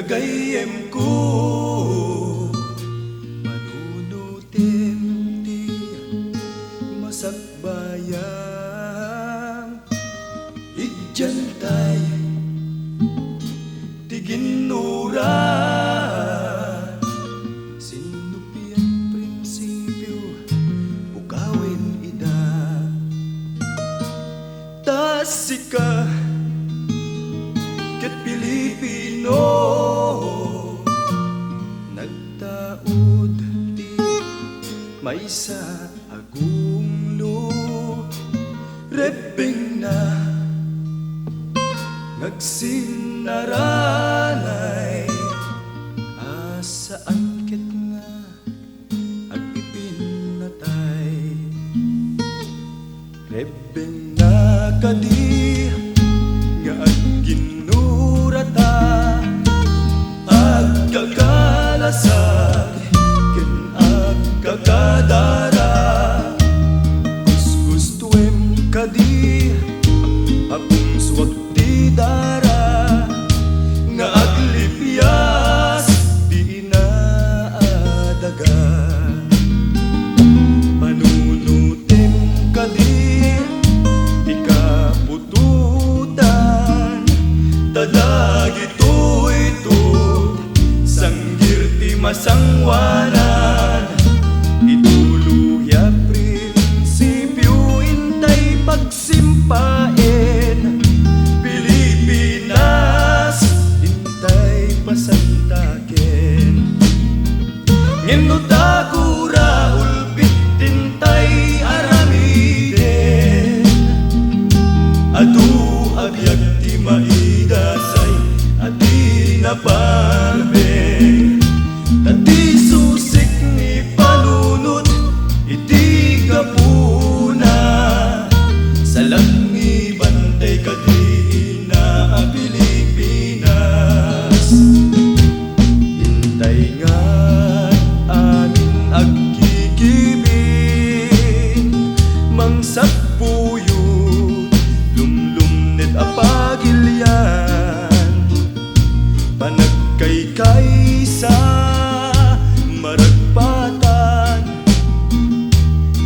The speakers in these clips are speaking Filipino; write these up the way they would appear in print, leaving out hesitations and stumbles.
gagayem ko manunutin ti masakbayang idyantay ti ginura sinupian prinsipyo bukawin ida tasika ket Pilipino nagtaod ti maysa agunglo rebeng na ngagsinaranay asaan ket nga agpipinatay rebeng na kadi nga agginurata agkakalasag ken agkakadara gustuem kadi apong suwag ti dara nga aglipyas di inaadaga panunutem kadi ikapututan tadag ito'y sanggir ti masangwanan ituluya prinsipyo intay pagsimpain Pilipinas intay pasantaken ngeno dagura ulpit intay aramiden adu agyak ti maidasay ati naparbeng tati susik ni panunot iti kapuna salang ni bantay kadi na Pilipinas intay nga amin agkikibin mangsagpuyo lumlumnet apagilyan panagkaykay sa maragpatan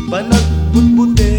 panagbutbute